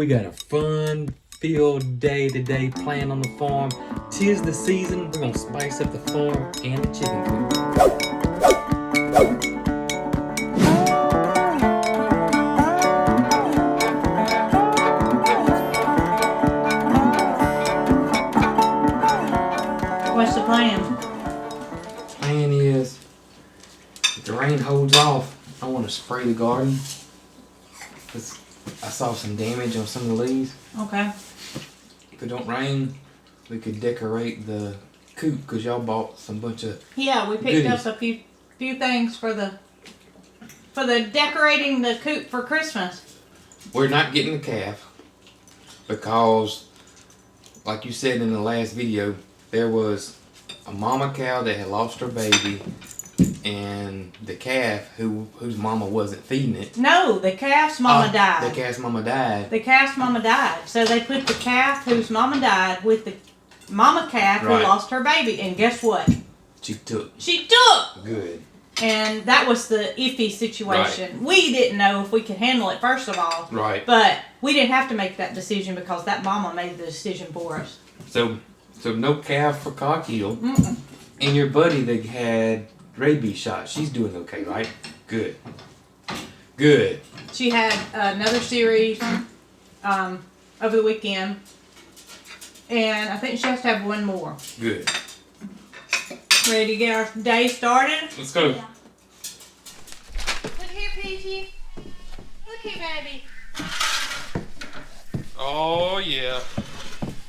We got a fun-filled day today planned on the farm. 'Tis the season. We're gonna spice up the farm and the chicken coop. What's the plan? Plan is, if the rain holds off, I want to spray the garden. Cause I saw some damage on some of the leaves. Okay. If it don't rain, we could decorate the coop, cause y'all bought some bunch of. Yeah, we picked up a few things for the decorating the coop for Christmas. We're not getting the calf because, like you said in the last video, there was a mama cow that had lost her baby, and the calf whose mama wasn't feeding it. No, the calf's mama died. The calf's mama died. The calf's mama died. So they put the calf whose mama died with the mama calf who lost her baby. And guess what? She took. She took! Good. And that was the iffy situation. Right. We didn't know if we could handle it, first of all. Right. But we didn't have to make that decision because that mama made the decision for us. So no calf for Cockill. And your buddy that had rabies shot, she's doing okay, right? Good. Good. She had another series over the weekend. And I think she has to have one more. Good. Ready to get our day started? Let's go. Yeah. Look here, Peachy. Look here, baby. Oh, yeah.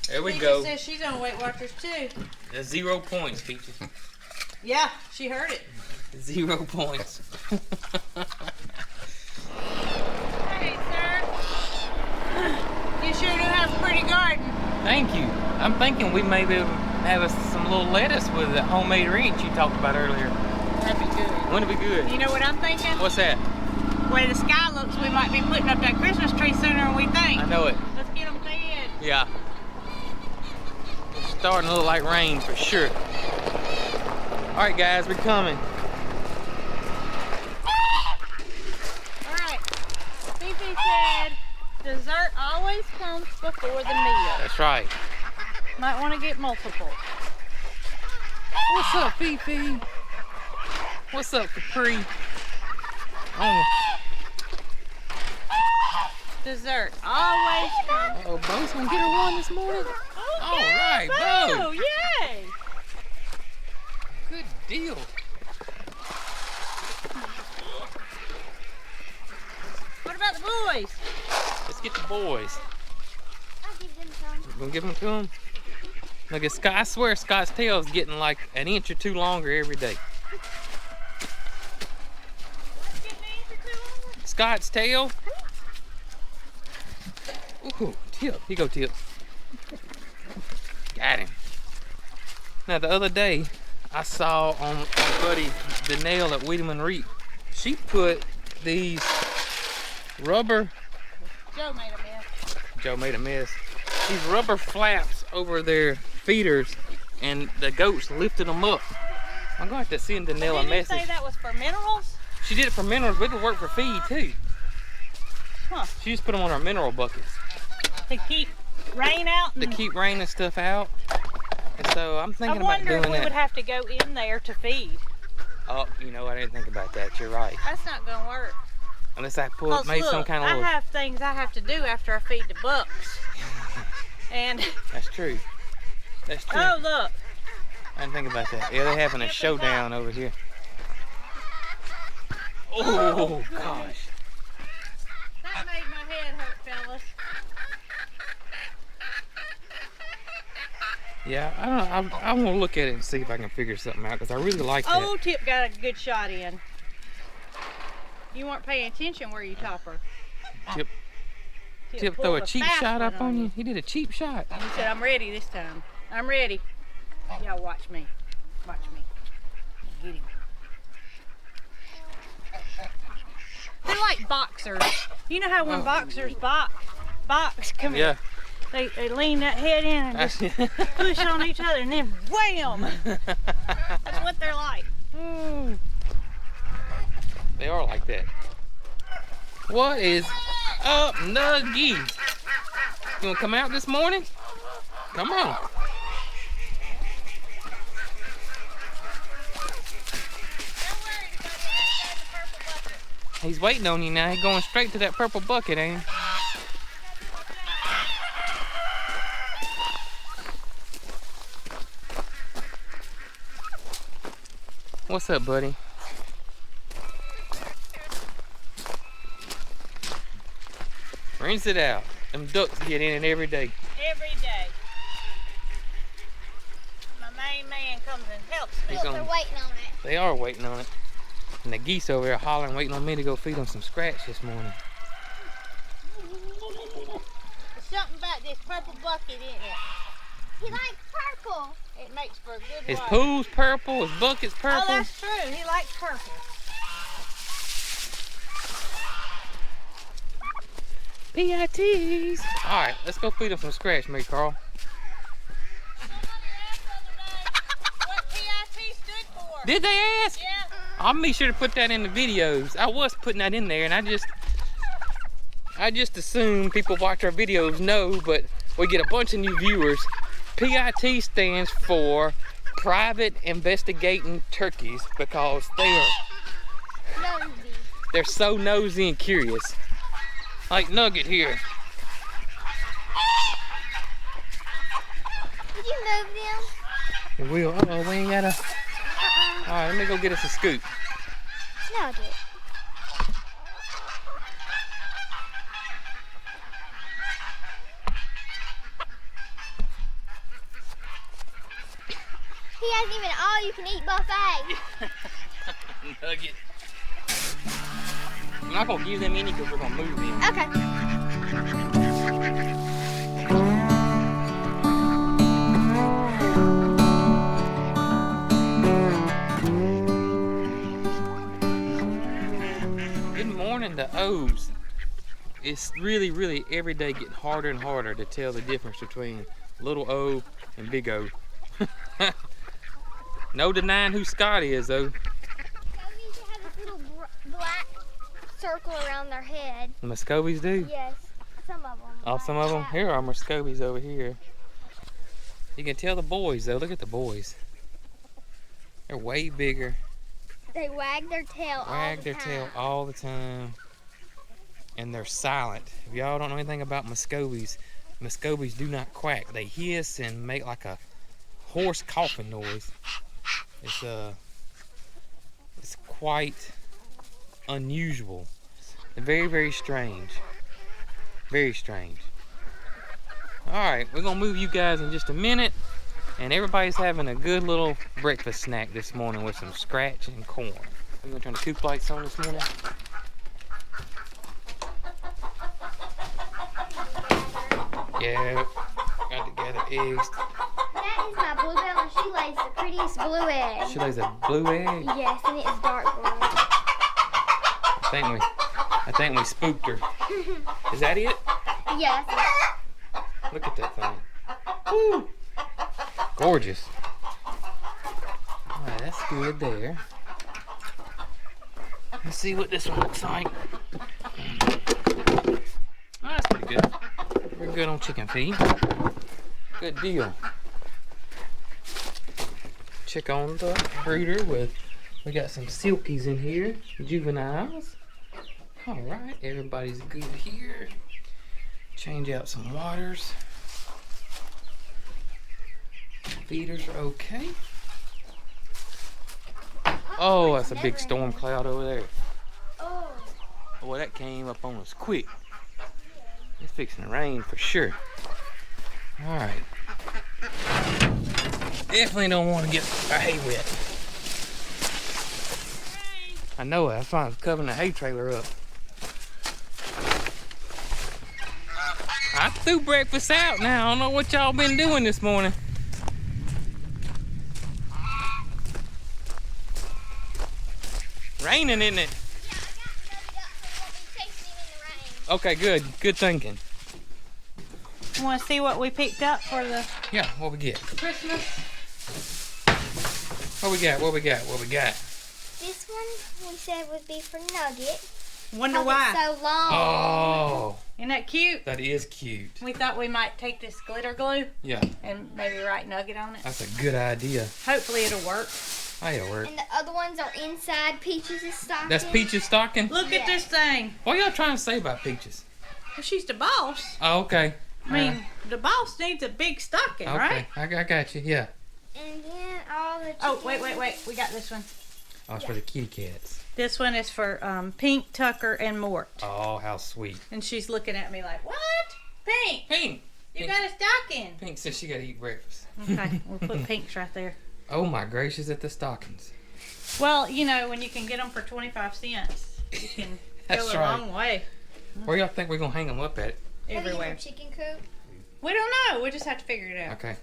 There we Peachy go. says she's on Weight Watchers, too. That's 0 points, Peaches. Yeah, she heard it. 0 points. Hey, sir. You sure do have a pretty garden. Thank you. I'm thinking we maybe have some little lettuce with the homemade ranch you talked about earlier. That'd be good. Wouldn't it be good? You know what I'm thinking? What's that? The way the sky looks, we might be putting up that Christmas tree sooner than we think. I know it. Let's get them fed. Yeah. It's starting to look like rain for sure. Alright guys, we're coming. Alright. Fifi said dessert always comes before the meal. That's right. Might want to get multiple. What's up, Fifi? What's up, Capri? Oh, Dessert always comes. oh, Bo's gonna get her one this morning. Okay, All right, Bo. Bo. Yay. Good deal. What about the boys? Let's get the boys. I'll give them some. You gonna give them to them? Look at Scott. I swear Scott's tail is getting like an inch or two longer every day. Scott's tail. Ooh, Tip. Here you go, Tip. Got him. Now the other day, I saw on my buddy Danelle at Wiedemann Reap, she put these rubber. Joe made a mess. Joe made a mess. These rubber flaps over their feeders, and the goats lifted them up. I'm going to have to send Danelle a message. Did you say that was for minerals? She did it for minerals, but it would work for feed too. Huh. She just put them on our mineral buckets. To keep rain out? To keep rain and stuff out. And so I'm thinking about doing that. I wonder if we would have to go in there to feed. Oh, you know, I didn't think about that. You're right. That's not going to work. Unless I made Look, some kind of I have things I have to do after I feed the bucks. And That's true. That's true. oh, look. I didn't think about that. Yeah, they're having a showdown over here. Oh, gosh. That made my head hurt, fellas. Yeah, I'm gonna look at it and see if I can figure something out because I really like that. Oh, Tip got a good shot in. You weren't paying attention where you top her. Tip throw pulled a cheap fast shot one up on you. He did a cheap shot. He said, I'm ready this time. I'm ready. Y'all watch me. Watch me. Get him. They're like boxers. You know how when boxers box, come here. They lean that head in and just push on each other and then wham! That's what they're like. They are like that. What is up, Nuggies? You wanna come out this morning? Come on. He's waiting on you now. He's going straight to that purple bucket, ain't he? What's up, buddy? Rinse it out. Them ducks get in it every day. Every day. My main man comes and helps me. He's Look, gonna- they're waiting on it. They are waiting on it. And the geese over there hollering, waiting on me to go feed them some scratch this morning. There's something about this purple bucket in it. He likes purple. It makes for a good His water. pool's purple, his bucket's Oh, purple. that's true. He likes purple. PITs. Alright, let's go feed them some scratch, Mary Carl. What PIT stood for? Did they ask? Yeah. I'll be sure to put that in the videos. I was putting that in there, and I just assume people watch our videos know, but we get a bunch of new viewers. PIT stands for Private Investigating Turkeys, because Nosy. they're so nosy and curious. Like Nugget here. Did you move them? We will. Uh-oh, we ain't got a... Alright, let me go get us a scoop. Nugget. He has even all-you-can-eat buffet. Nugget. I'm not gonna give them any because we're gonna move them. Okay. Good morning to O's. It's really every day getting harder and harder to tell the difference between little O and big O. No denying who Scott is though. Muscovies have this little black circle around their head. The Muscovies do. Yes, some of them. Oh, some of them. Here are Muscovies over here. You can tell the boys though. Look at the boys. They're way bigger. They wag their tail Wag their tail all the time. And they're silent. If y'all don't know anything about Muscovies, Muscovies do not quack. They hiss and make like a hoarse coughing noise. It's quite unusual. Very strange. Very strange. Alright, we're gonna move you guys in just a minute. And everybody's having a good little breakfast snack this morning with some scratch and corn. We're gonna turn the coop lights on this morning. Yeah, got to gather eggs. That is my bluebell, and she lays the prettiest blue egg. She lays a blue egg. Yes, and it's dark blue. I think we spooked her. Is that it? Yes. Look at that thing. Woo. Gorgeous. Alright, that's good there. Let's see what this one looks like. Oh, that's pretty good. We're good on chicken feed. Good deal. Check on the brooder we got some silkies in here, juveniles. Alright, everybody's good here. Change out some waters. Feeders are okay. Oh, that's a big storm cloud over there. Oh. Boy, that came up on us quick. It's fixing to rain for sure. Alright. Definitely don't want to get our hay wet. I know it. That's why I was covering the hay trailer up. I threw breakfast out now. I don't know what y'all been doing this morning. Raining, isn't it? Okay, good. Good thinking. You want to see what we picked up for the Yeah, what we get? Christmas? What we got? What we got? What we got? This one we said would be for Nugget. Wonder 'Cause why. it's so long. Oh, Isn't that cute? that is cute. We thought we might take this glitter glue Yeah, and maybe write Nugget on it. that's a good idea. Hopefully it'll work. Oh, it'll work. And the other ones are inside Peaches' stocking. That's Peach's stocking? Look at this thing. What y'all trying to say about Peaches? Well, she's the boss. Oh, okay. I mean, the boss needs a big stocking, Okay, right? I got you, yeah. And then all the Oh, chicken- wait. We got this one. Oh, it's for the kitty cats. This one is for Pink, Tucker, and Mort. Oh, how sweet. And she's looking at me like, what? Pink, Pink! you got a stocking. Pink says she got to eat breakfast. Okay, we'll put Pink's right there. Oh my gracious, at the stockings. Well, you know, when you can get them for 25 cents, you can That's go a right. long way Where y'all think we're going to hang them up at? Have you everywhere. eaten chicken coop? We don't know. We just have to figure it out. Okay.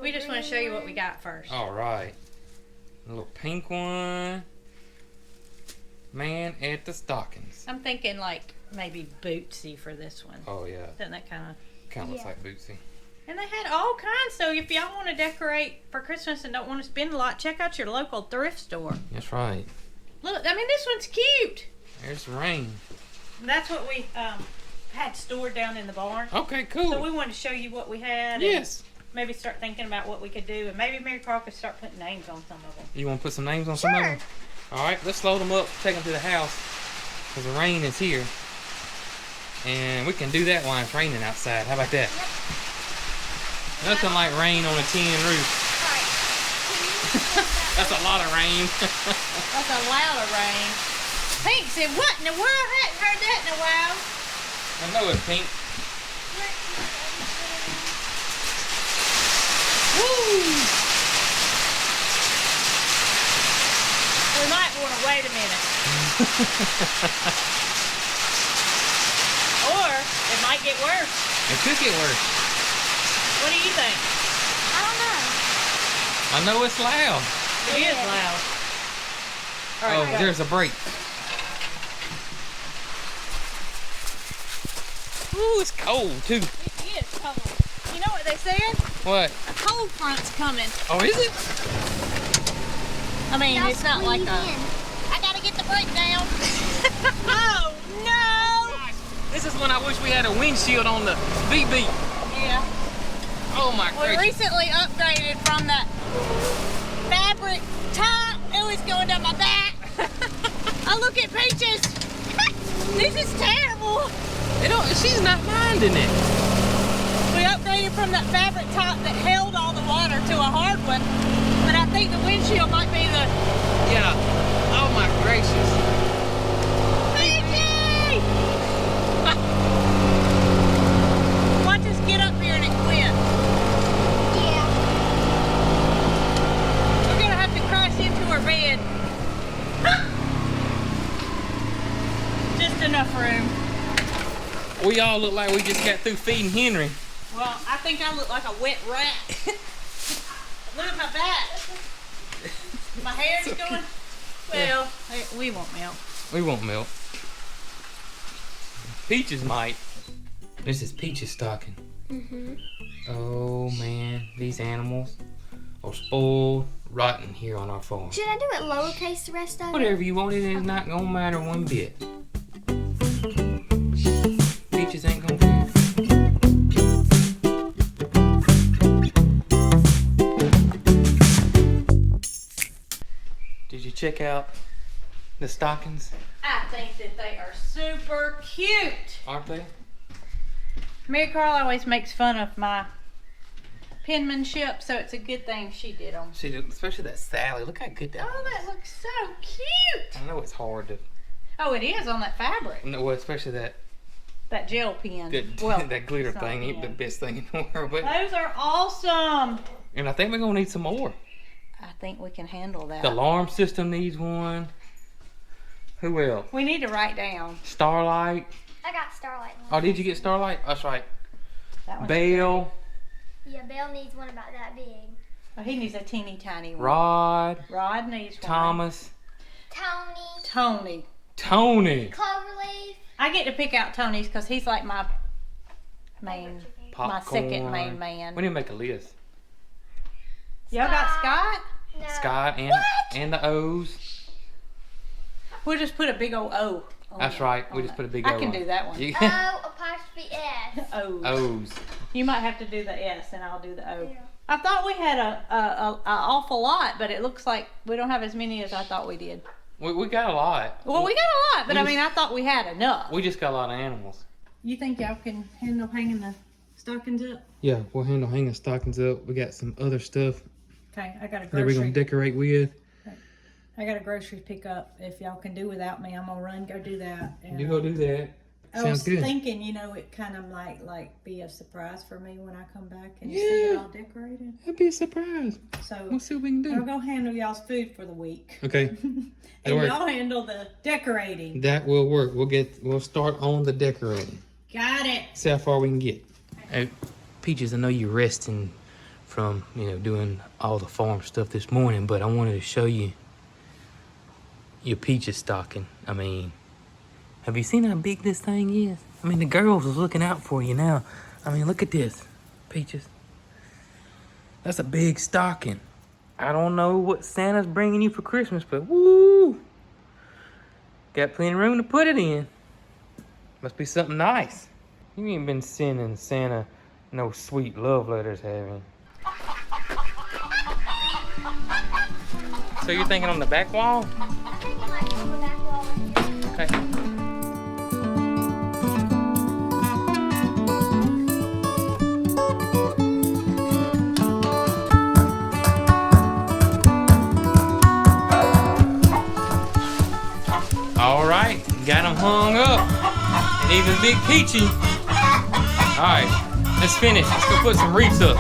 We just want to show you what we got first. All right. A little pink one. Man at the stockings. I'm thinking like maybe Bootsy for this one. Oh, yeah. Doesn't that kind of... Kind of looks Yeah. like Bootsy. And they had all kinds. So if y'all want to decorate for Christmas and don't want to spend a lot, check out your local thrift store. That's right. Look, I mean, this one's cute. There's rain. And that's what we had stored down in the barn. Okay, cool. So we wanted to show you what we had. And Yes. maybe start thinking about what we could do. And maybe Mary Carl could start putting names on some of them. You want to put some names on some of them? All right, let's load them up, take them to the house, because the rain is here. And we can do that while it's raining outside. How about that? Nothing like rain on a tin roof. That's a lot of rain. That's a lot of rain. Pink said, what in the world? I hadn't heard that in a while. I know it, Pink. Woo! We might want to wait a minute. Or it might get worse. It could get worse. What do you think? I don't know. I know it's loud. It is loud. All Oh, right, go. there's a break. Ooh, it's cold too. It is cold. You know what they said? What? A cold front's coming. Oh, is it? I mean, Now it's not like squeeze a... in. I gotta get the brake down. Oh, no! This is when I wish we had a windshield on the BB. Yeah. Oh my We gracious. recently upgraded from that fabric top. It was going down my back. I look at Peaches. This is terrible. She's not minding it. We upgraded from that fabric top that held all the water to a hard one. But I think the windshield might be the... Yeah. Oh my gracious. Peachy! Watch us get up here and it quit. Yeah. We're gonna have to crash into her bed. Just enough room. We all look like we just got through feeding Henry. Well, I think I look like a wet rat. Look at my back. My hair's going. Well, we won't melt. We won't melt. Peaches might. This is Peaches stocking. Oh man, these animals are spoiled rotten here on our farm. Should I do it lowercase the rest of it? Whatever you want, it is not gonna matter one bit. Peaches ain't gonna care. Did you check out the stockings? I think that they are super cute. Aren't they? Mary Carl always makes fun of my penmanship, so it's a good thing she did them. She did, especially that Sally. Look how good that Oh, was. that looks so cute. I know it's hard to. Oh, it is on that fabric. No, well, especially that That gel pen. that glitter it's not thing ain't the pen. best thing in the world. But Those are awesome. and I think we're gonna need some more. I think we can handle that. The alarm system needs one. Who else? We need to write down. Starlight. I got Starlight one. Oh, did you get Starlight? That's right. That one's Belle, Yeah, Belle needs one about that big. Oh, he needs a teeny tiny one. Rod, Rod needs one. Thomas, Tony. Tony. Tony, Cloverleaf. I get to pick out Tony's because he's like my main, Popcorn. my second main man. We need to make a list. Y'all got Scott? No. Scott and What? and the O's. We'll just put a big old O. That's right. We just put a big O I can on do it. that one. You- O''S. O's. O's. You might have to do the S and I'll do the O. Yeah. I thought we had a awful lot, but it looks like we don't have as many as I thought we did. We got a lot. Well, we got a lot, but We I mean, I thought we had enough. We just got a lot of animals. You think y'all can handle hanging the stockings up? Yeah, we'll handle hanging stockings up. We got some other stuff Okay, I got a that we're gonna grocery. decorate with. I got a grocery pickup. If y'all can do without me, I'm gonna run go do that. And, You go do that. I Sounds was good. thinking, you know, it kind of like be a surprise for me when I come back and see it Yeah. all decorated. That'd be a surprise. So We'll see what we can I'll do. go handle y'all's food for the week, Okay, and that'll work. y'all handle the decorating. That will work. We'll start on the decorating. Got it. See how far we can get. Hey, Peaches, I know you're resting from, doing all the farm stuff this morning, but I wanted to show you your Peaches stocking. I mean, have you seen how big this thing is? I mean, the girls is looking out for you now. I mean, look at this, Peaches. That's a big stocking. I don't know what Santa's bringing you for Christmas, but woo! Got plenty of room to put it in. Must be something nice. You ain't been sending Santa no sweet love letters, have you? So you're thinking on the back wall? I think I might go back wall in here. Okay. All right, got them hung up, and even Big Peachy. All right, let's finish. Let's go put some wreaths up.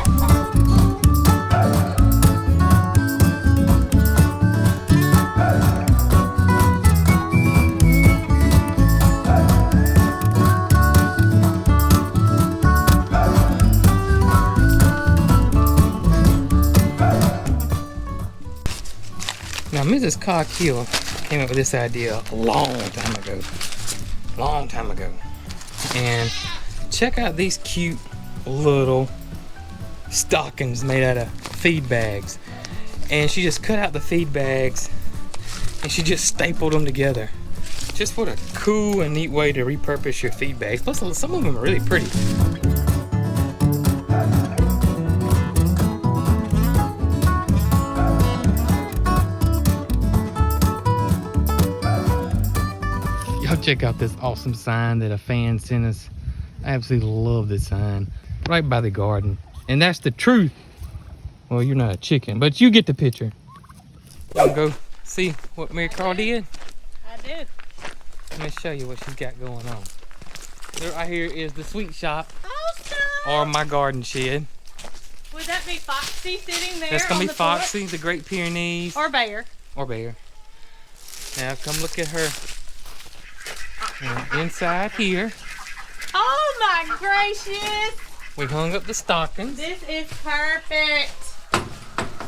Now, Mrs. Coghill came up with this idea a long time ago. And check out these cute little stockings made out of feed bags. And she just cut out the feed bags and she just stapled them together. Just what a cool and neat way to repurpose your feed bags. Plus, some of them are really pretty. Y'all check out this awesome sign that a fan sent us. I absolutely love this sign. Right by the garden. And that's the truth. Well, you're not a chicken, but you get the picture. Y'all go see what Mary Carl did? I do. Let me show you what she's got going on. There right here is the sweet shop, Awesome. or my garden shed. Would that be Foxy sitting there? That's gonna on be the porch? Foxy, the Great Pyrenees, Or Bear. or Bear. Now come look at her. Inside here, Oh my gracious! we hung up the stockings This is perfect.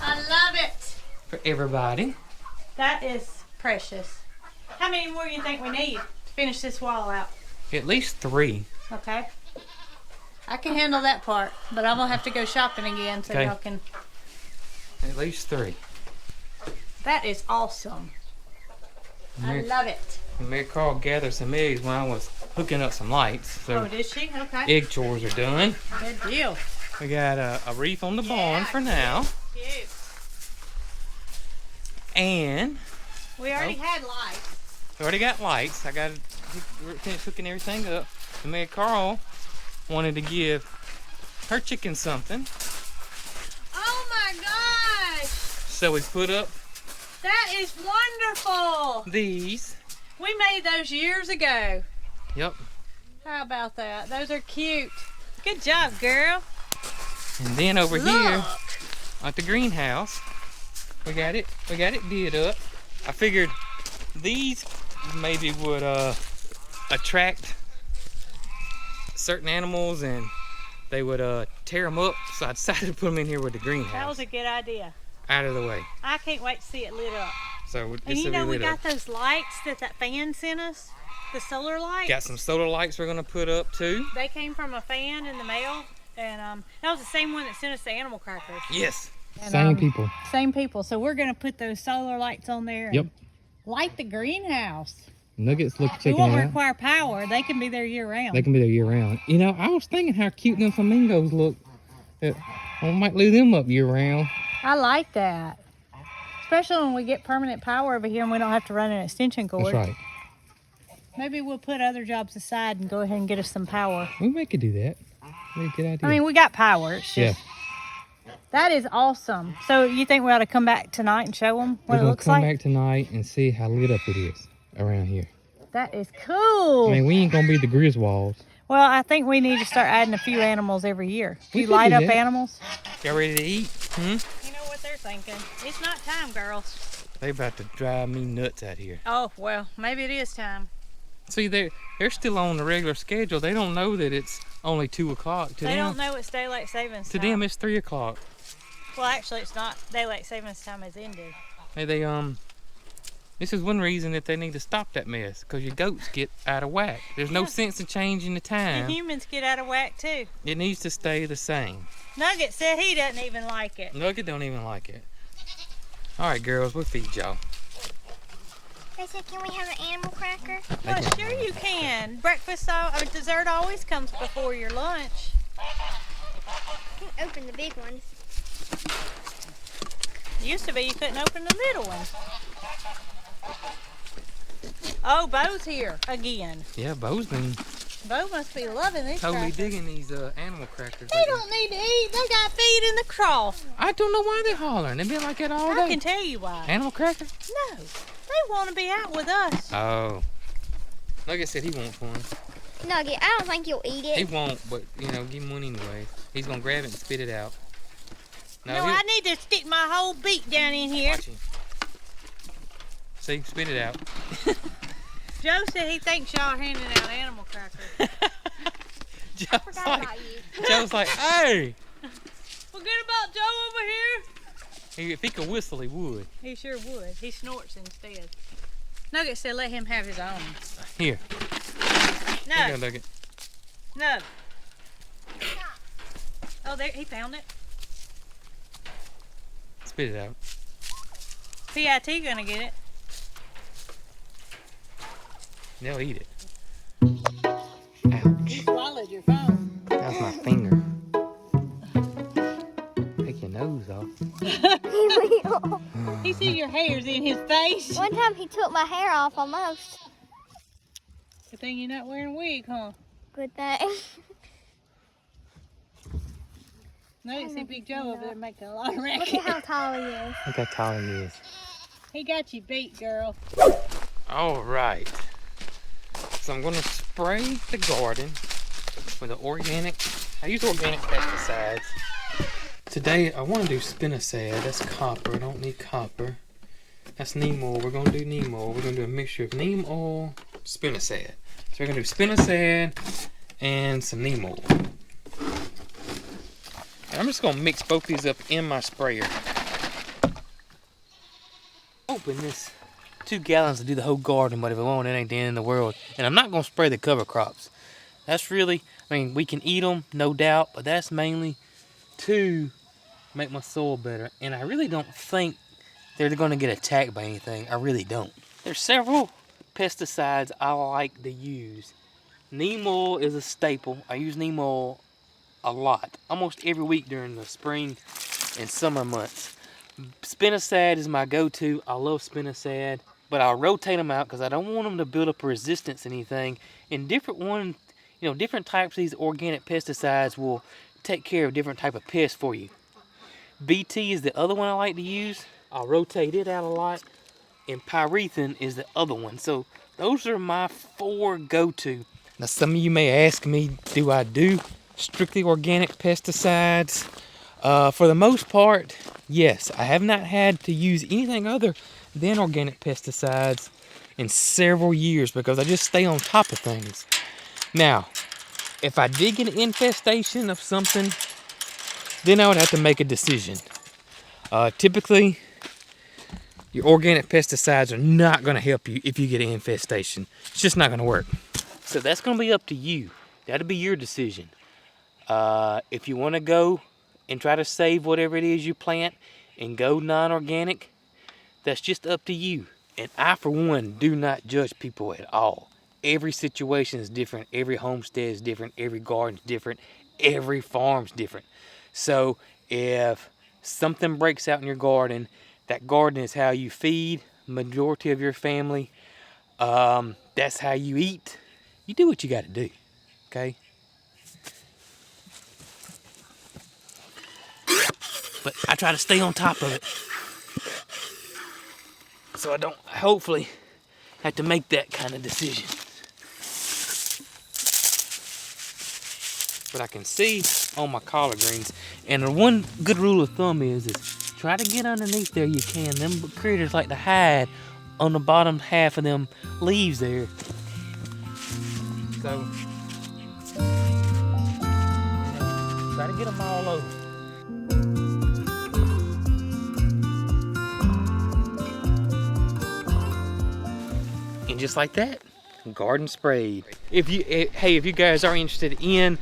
I love it. for everybody. That is precious. How many more do you think we need to finish this wall out? At least 3. Okay. I can handle that part, but I'm gonna have to go shopping again so Okay. y'all can. At least 3. That is awesome. I Mary, love it. Mary Carl gathered some eggs when I was hooking up some lights. So Oh, did she? Okay. egg chores are done. Good deal. We got a wreath on the barn Yeah, for now. Cute. And We already had lights. we already got lights. I got finished hooking everything up. And Mary Carl wanted to give her chicken something. Oh my gosh! So we put up That is wonderful. these. We made those years ago. Yep. How about that? Those are cute. Good job, girl. And then over Look. here at the greenhouse, we got it did up. I figured these maybe would attract certain animals and they would tear them up. So I decided to put them in here with the That greenhouse was a good idea. out of the way. I can't wait to see it lit up. So And this you will know be we lit up. got those lights that fan sent us? The solar lights? Got some solar lights we're gonna put up too. They came from a fan in the mail. And that was the same one that sent us the animal crackers. Yes. And, Same people. Same people. So we're going to put those solar lights on there and Yep. light the greenhouse. Nuggets look It checking won't it out. require power. They can be there year round. They can be there year round. You know, I was thinking how cute them flamingos look. I might leave them up year round. I like that. Especially when we get permanent power over here and we don't have to run an extension cord. That's right. Maybe we'll put other jobs aside and go ahead and get us some power. We could do that. That'd be a good idea. I mean, we got power. It's just, yeah. That is awesome. So you think we ought to come back tonight and show them what We're it gonna looks come like? back tonight and see how lit up it is around here. That is cool. I mean, we ain't gonna be the Griswolds. Well, I think we need to start adding a few animals every year. We You could light do up that. animals. Y'all ready to eat? You know what they're thinking. It's not time, girls. They about to drive me nuts out here. Oh, well, maybe it is time. See, they're still on the regular schedule. They don't know that it's only 2 o'clock. To They them, don't know it's daylight savings to time. them, it's 3 o'clock. Well, actually, it's not. Daylight savings time has ended. Hey, this is one reason that they need to stop that mess, because your goats get out of whack. There's no sense in changing the The time. humans get out of whack, too. It needs to stay the same. Nugget said he doesn't even like it. Nugget don't even like it. All right, girls, we'll feed y'all. They said, can we have an animal cracker? Well, sure you can. Dessert always comes before your lunch. You can open the big ones. Used to be you couldn't open the little ones. Oh, Bo's here again. Yeah, Bo's been Bo must be loving this totally cracker. digging these animal crackers. They don't need to eat. They got feed in the trough. I don't know why they're hollering. They've been like that all I day. can tell you why. Animal cracker? No, they want to be out with us. Oh. Like I said, he wants one. Nugget, I don't think you'll eat He it. won't, but, you know, give him one anyway. He's going to grab it and spit it out. No, he'll- I need to stick my whole beak down in here. Watch him. See, spit it out. Joe said he thinks y'all are handing out animal crackers. Joe's Forgot like, about you. Joe's like, hey! Forget about Joe over here. If he could whistle, he would. He sure would. He snorts instead. Nugget said let him have his own. Here. No, Here you go, Nugget. no. Oh, there, he found it. Spit it out. PIT gonna get it. They'll eat it. You Ouch. swallowed your phone. That's my finger. Take your nose off. He will. He see your hairs in his face. One time he took my hair off almost. Good thing you're not wearing a wig, huh? Good thing. No, you see Big Joe over there making a lot of Look racket. at how tall he is. Look how tall he is. He got you beat, girl. All right. So I'm going to spray the garden with the organic. I use organic pesticides. Today I want to do spinosad. That's copper. I don't need copper. That's neem oil. We're going to do neem oil. We're going to do a mixture of neem oil, spinosad. So we're going to do spinosad and some neem oil. And I'm just going to mix both these up in my sprayer. Open this 2 gallons to do the whole garden, but if I want, it ain't the end of the world. And I'm not going to spray the cover crops. That's really, I mean, we can eat them, no doubt, but that's mainly to make my soil better. And I really don't think they're going to get attacked by anything. I really don't. There's several pesticides I like to use. Neem oil is a staple. I use neem oil a lot, almost every week during the spring and summer months. Spinosad is my go-to. I love spinosad, but I'll rotate them out because I don't want them to build up a resistance to anything. And different types of these organic pesticides will take care of different type of pests for you. BT is the other one I like to use. I'll rotate it out a lot. And pyrethrin is the other one. So those are my 4 go-to. Now some of you may ask me, do I do strictly organic pesticides? For the most part, yes. I have not had to use anything other than organic pesticides in several years because I just stay on top of things. Now, if I did get an infestation of something, then I would have to make a decision. Typically, your organic pesticides are not going to help you if you get an infestation. It's just not going to work. So that's going to be up to you. That'll be your decision. If you want to go and try to save whatever it is you plant and go non-organic, that's just up to you. And I, for one, do not judge people at all. Every situation is different. Every homestead is different. Every garden's different. Every farm's different. So if something breaks out in your garden, that garden is how you feed majority of your family. That's how you eat. You do what you got to do, okay? But I try to stay on top of it, so I don't hopefully have to make that kind of decision. But I can see on my collard greens, and the one good rule of thumb is try to get underneath there you can. Them critters like to hide on the bottom half of them leaves there. So try to get them all over. And just like that, garden sprayed. If you guys are interested in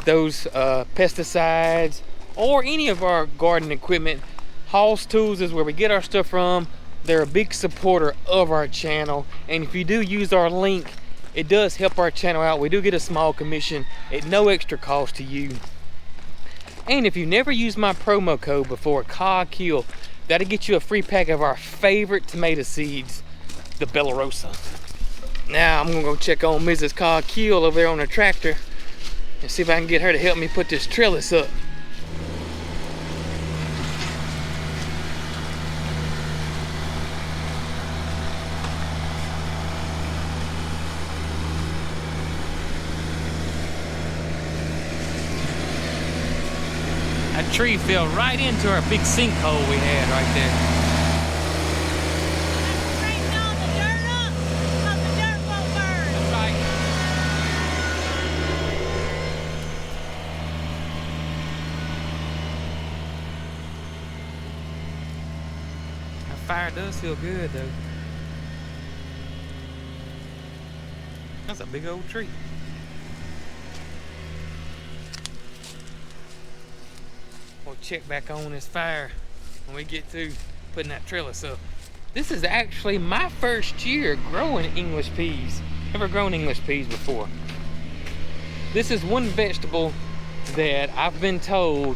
those pesticides or any of our garden equipment, Hall's Tools is where we get our stuff from. They're a big supporter of our channel, and if you do use our link, it does help our channel out. We do get a small commission at no extra cost to you. And if you never used my promo code before, COGKILL, that'll get you a free pack of our favorite tomato seeds, the Bella Rosa. Now I'm gonna go check on Mrs. COGKILL over there on the tractor and see if I can get her to help me put this trellis up. That tree fell right into our big sinkhole we had right there. Straighten all the dirt up, so the dirt won't burn. That's right. That fire does feel good though. That's a big old tree. We'll check back on this fire when we get to putting that trellis up. This is actually my first year growing English peas. Never grown English peas before. This is one vegetable that I've been told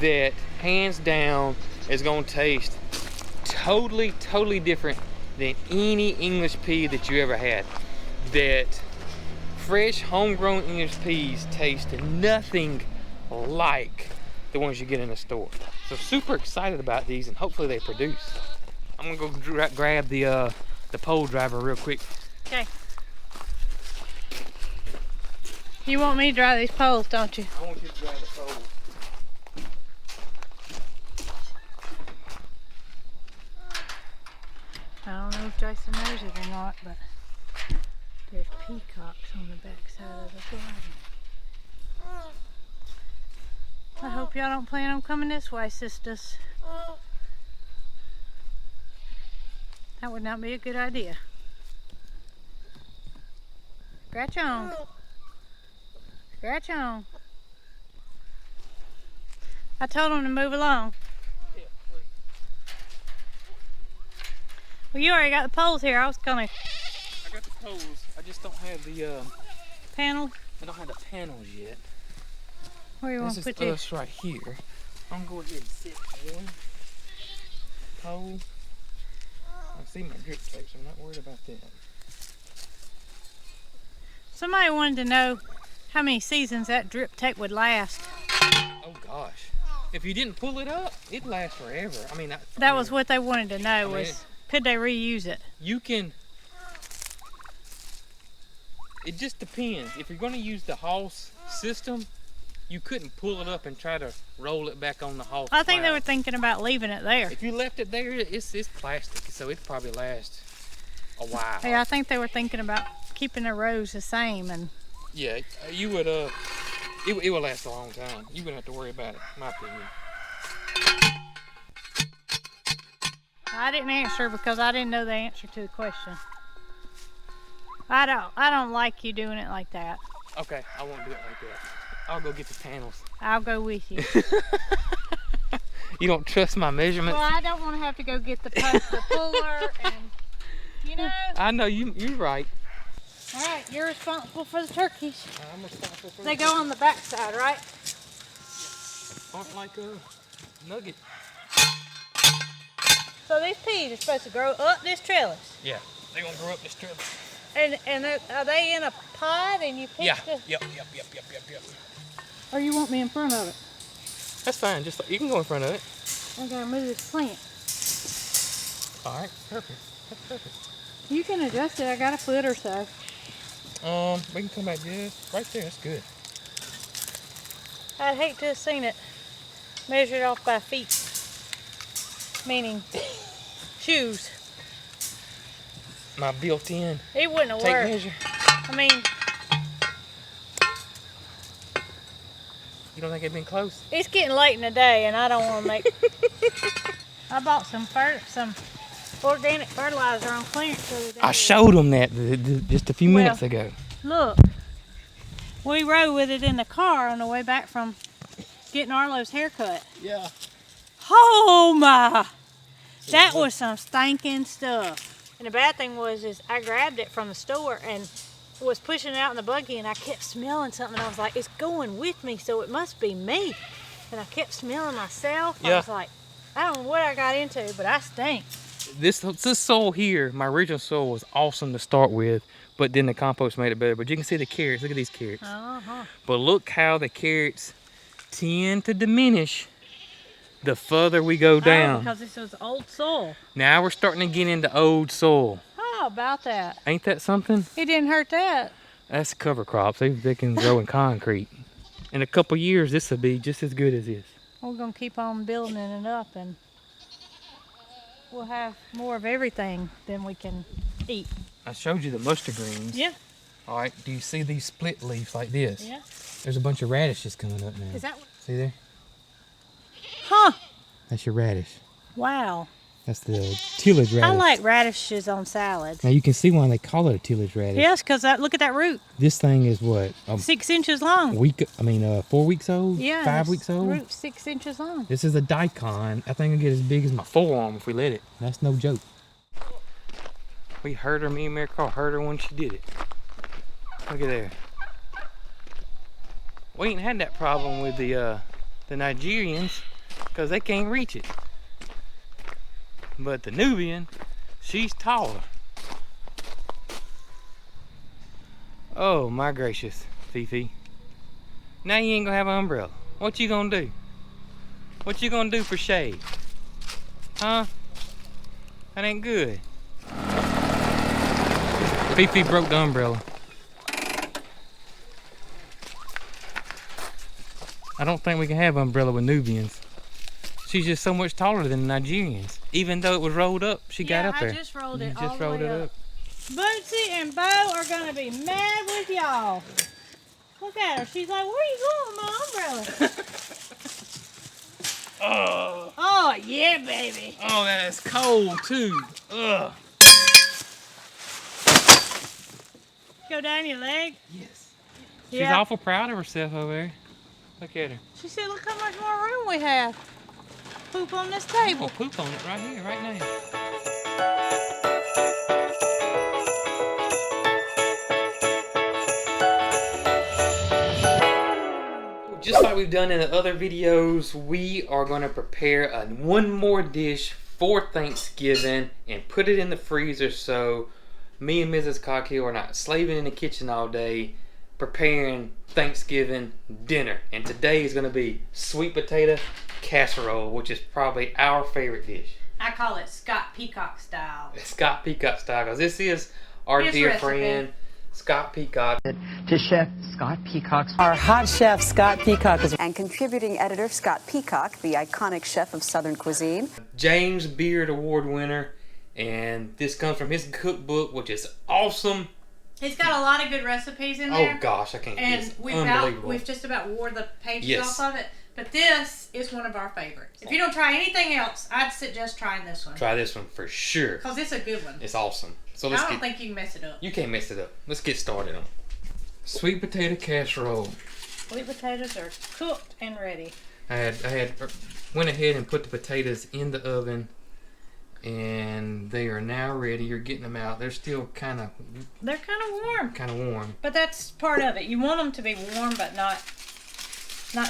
that hands down is gonna taste totally different than any English pea that you ever had. That fresh homegrown English peas taste nothing like the ones you get in the store. So super excited about these, and hopefully they produce. I'm gonna go grab the pole driver real quick. Okay. You want me to dry these poles, don't you? I want you to drive the pole. I don't know if Jason knows it or not, but there's peacocks on the back side of the garden. I hope y'all don't plan on coming this way, sisters. That would not be a good idea. Scratch on. Scratch on. I told them to move along. Yeah, please. Well, you already got the poles here. I was gonna I got the poles. I just don't have the panel. I don't have the panels yet. Where you want This to is put us right here. I'm gonna go ahead and set one pole. I see my drip tape, so I'm not worried about that. Somebody wanted to know how many seasons that drip tape would last. Oh gosh. If you didn't pull it up, it'd last forever. I mean, That was what they wanted to know, was could they reuse it? you can. It just depends. If you're gonna use the Hoss system, you couldn't pull it up and try to roll it back on the Hoss. I think they plow. were thinking about leaving it there. If you left it there, it's plastic, so it'd probably last a while. Yeah, I think they were thinking about keeping the rows the same, and Yeah, you would. It will last a long time. You wouldn't have to worry about it, in my opinion. I didn't answer because I didn't know the answer to the question. I don't like you doing it like that. Okay, I won't do it like that. I'll go get the panels. I'll go with you. You don't trust my measurements? Well, I don't want to have to go get the puller and, you know. I know you're right. All right, you're responsible for the turkeys. I'm responsible for They go on the back side, right? aren't like a nugget. So these peas are supposed to grow up this trellis. Yeah, they're gonna grow up this trellis. And are they in a pod and you pick Yeah. the... Yep. Or you want me in front of it? That's fine. Just you can go in front of it. I gotta move this plant. All right. Perfect. That's perfect. You can adjust it. I got a foot or so. We can come back just right there. That's good. I'd hate to have seen it measured off by feet, meaning shoes. My built-in It wouldn't have tape worked. measure. I mean, You don't think it'd been close? it's getting late in the day, and I don't want to make. I bought some organic fertilizer on clearance the other day. I showed them that just a few Well- minutes ago. Look, we rode with it in the car on the way back from getting Arlo's haircut. Yeah. Oh my! That was some stinking stuff. And the bad thing was, is I grabbed it from the store and was pushing it out in the buggy, and I kept smelling something. I was like, it's going with me, so it must be me. And I kept smelling myself. I Yeah. was like, I don't know what I got into, but I stink. This soil here, my original soil was awesome to start with, but then the compost made it better. But you can see the carrots. Look at these carrots. Uh-huh. But look how the carrots tend to diminish the further we go Oh, down. because this was old soil. Now we're starting to get into old soil. How about that? Ain't that something? It didn't hurt that. That's cover crops. They can grow in concrete. In a couple years, this will be just as good as this. We're going to keep on building it up, and we'll have more of everything than we can eat. I showed you the mustard greens. Yeah. All right, do you see these split leaves like this? Yeah. There's a bunch of radishes coming up now. Is that what? See there? Huh. That's your radish. Wow. That's the tillage radish. I like radishes on salads. Now you can see why they call it a tillage radish. Yes, because look at that root. This thing is what? 6 inches long. 4 weeks old? Yeah. 5 this weeks old? Root 6 inches long. This is a daikon. I think it'll get as big as my forearm if we let it. That's no joke. We heard her, me and Mary Carl heard her when she did it. Look at there. We ain't had that problem with the Nigerians because they can't reach it. But the Nubian, she's taller. Oh my gracious, Fifi. Now you ain't gonna have an umbrella. What you gonna do? What you gonna do for shade? Huh? That ain't good. Fifi broke the umbrella. I don't think we can have umbrella with Nubians. She's just so much taller than the Nigerians. Even though it was rolled up, she got up there. I just rolled it You all just the rolled way it up. up. Bootsy and Bo are going to be mad with y'all. Look at her. She's like, where are you going with my umbrella? Oh, yeah, baby. Oh, that is cold too. Ugh. Go down your leg. Yes. She's Yeah. awful proud of herself over there. Look at her. She said, look how much more room we have. Poop on this I'm table. gonna poop on it right here, right now. Just like we've done in the other videos, we are going to prepare one more dish for Thanksgiving and put it in the freezer so me and Mrs. Cockhill are not slaving in the kitchen all day preparing Thanksgiving dinner. And today is going to be sweet potato casserole, which is probably our favorite dish. I call it Scott Peacock style. Scott Peacock style, because this is our His dear recipe. friend Scott Peacock. To Chef Scott Peacock's Our hot chef, Scott Peacock, is And contributing editor Scott Peacock, the iconic chef of Southern cuisine. James Beard Award winner, and this comes from his cookbook, which is awesome. He's got a lot of good recipes in Oh there. gosh, I can't. And It's we've unbelievable. just about wore the pages Yes. off of it. But this is one of our favorites. If you don't try anything else, I'd suggest trying this one. Try this one for sure. Because it's a good one. It's awesome. So I let's don't get. think you can mess it up. You can't mess it up. Let's get started on it. Sweet potato casserole. Sweet potatoes are cooked and ready. I went ahead and put the potatoes in the oven, and they are now ready. You're getting them out. They're still They're kind of warm. But that's part of it. You want them to be warm, but not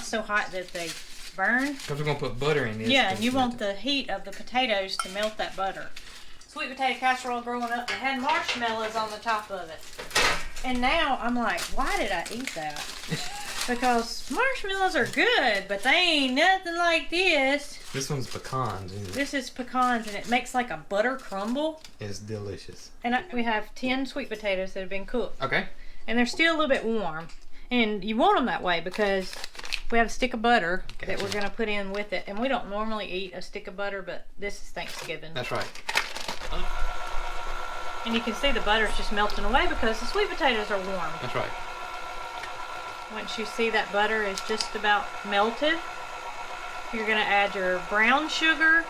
so hot that they burn. Because we're going to put butter in this. Yeah, and you want the heat of the potatoes to melt that butter. Sweet potato casserole growing up, they had marshmallows on the top of it. And now I'm like, why did I eat that? Because marshmallows are good, but they ain't nothing like this. This one's pecans. This is pecans, and it makes like a butter crumble. It's delicious. And we have 10 sweet potatoes that have been cooked. Okay. And they're still a little bit warm. And you want them that way because we have a stick of butter that we're going to put in with it. And we don't normally eat a stick of butter, but this is Thanksgiving. That's right. And you can see the butter's just melting away because the sweet potatoes are warm. That's right. Once you see that butter is just about melted, you're going to add your brown sugar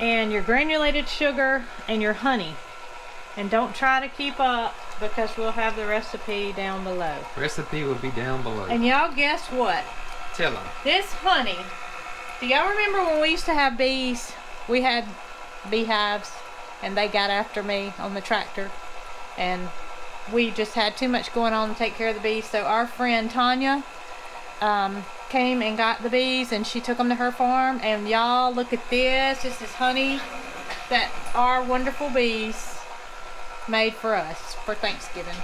and your granulated sugar and your honey. And don't try to keep up because we'll have the recipe down below. Recipe will be down below. And y'all guess what? Tell them. This honey, do y'all remember when we used to have bees? We had beehives and they got after me on the tractor. And we just had too much going on to take care of the bees. So our friend Tanya came and got the bees and she took them to her farm. And y'all, look at this. This is honey that our wonderful bees made for us for Thanksgiving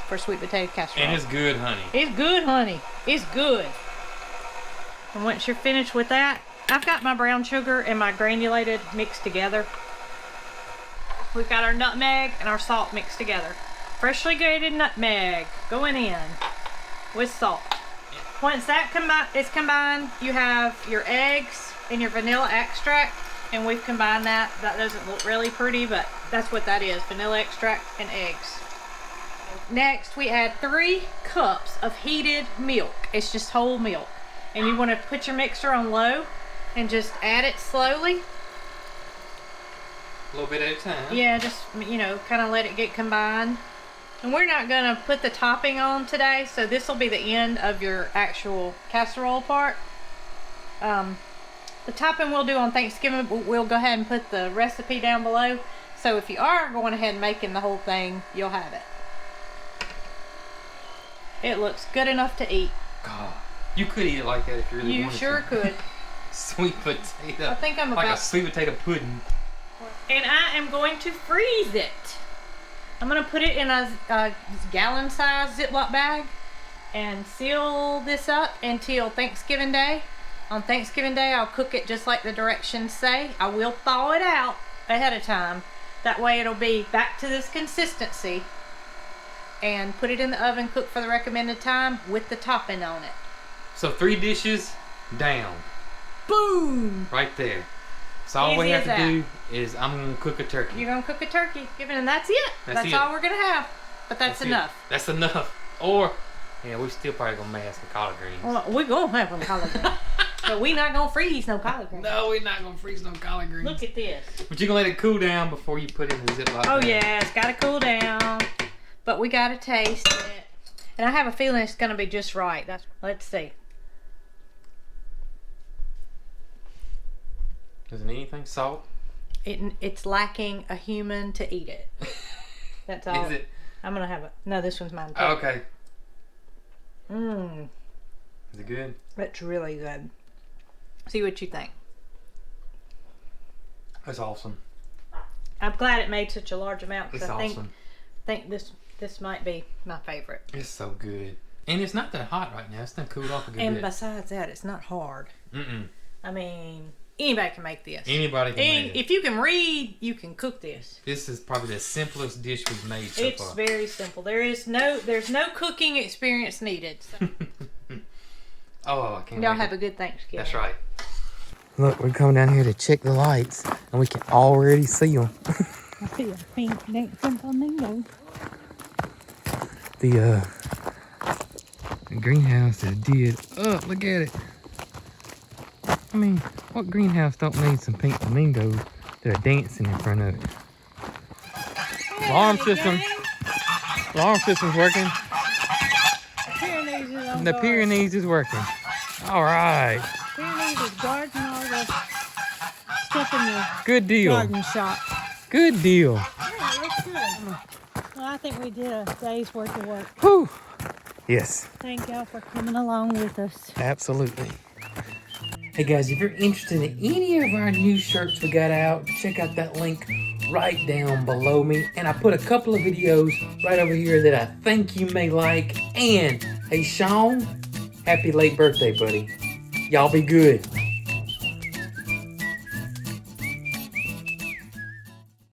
for sweet potato casserole. And it's good honey. It's good honey. It's good. And once you're finished with that, I've got my brown sugar and my granulated mixed together. We've got our nutmeg and our salt mixed together. Freshly grated nutmeg going in with salt. Once that is combined, you have your eggs and your vanilla extract, and we've combined that. That doesn't look really pretty, but that's what that is, vanilla extract and eggs. Next, we add 3 cups of heated milk. It's just whole milk. And you want to put your mixer on low and just add it slowly. A little bit at a time. Yeah, just, you know, kind of let it get combined. And we're not going to put the topping on today, so this will be the end of your actual casserole part. The topping we'll do on Thanksgiving, but we'll go ahead and put the recipe down below. So if you are going ahead and making the whole thing, you'll have it. It looks good enough to eat. God, you could eat it like that if you really wanted to. You sure could. Sweet potato. I think I'm like about... a sweet potato pudding. And I am going to freeze it. I'm going to put it in a gallon-sized Ziploc bag and seal this up until Thanksgiving Day. On Thanksgiving Day, I'll cook it just like the directions say. I will thaw it out ahead of time. That way it'll be back to this consistency. And put it in the oven, cook for the recommended time with the topping on it. So 3 dishes down. Boom! Right there. So all we Easy have as to do is I'm going to cook a turkey. You're going to cook a turkey, and that's it. That's it. all we're going to have. But that's enough. That's enough. Or, yeah, we still probably going to make some collard greens. Well, we're going to have some collard greens. But we're not going to freeze no collard greens. No, we're not going to freeze no collard greens. Look at this. But you're going to let it cool down before you put it in the Ziploc bag. Oh, yeah, it's got to cool down. But we got to taste it. And I have a feeling it's going to be just right. Let's see. Does it need anything? Salt? It's lacking a human to eat it. That's all. Is it? I'm going to have it. No, this one's mine too. Oh, okay. Mmm. Is it good? That's really good. See what you think. That's awesome. I'm glad it made such a large amount because It's I awesome. think this might be my favorite. It's so good. And it's not that hot right now. It's not cooled off a good And bit. besides that, it's not hard. Mm-mm. I mean, anybody can make this. Anybody can make it. If you can read, you can cook this. This is probably the simplest dish we've made so It's far. very simple. There's no cooking experience needed. So. Oh, I can't Y'all wait. have a good Thanksgiving. That's right. Look, we're coming down here to check the lights, and we can already see them. I see a pink dancing flamingo. The greenhouse is did up. Look at it. I mean, what greenhouse don't need some pink flamingos that are dancing in front of it? Alarm system. Alarm system's working. Pyrenees is on The guard. Pyrenees is working. All right. Apparently there's garden all the stuff in the Good deal. garden shop. Good deal. Yeah, it looks good. Well, I think we did a day's worth of work. Whew. Yes, Thank y'all for coming along with us. absolutely. Hey guys, if you're interested in any of our new shirts we got out, check out that link right down below me. And I put a couple of videos right over here that I think you may like. And hey Sean, happy late birthday, buddy. Y'all be good.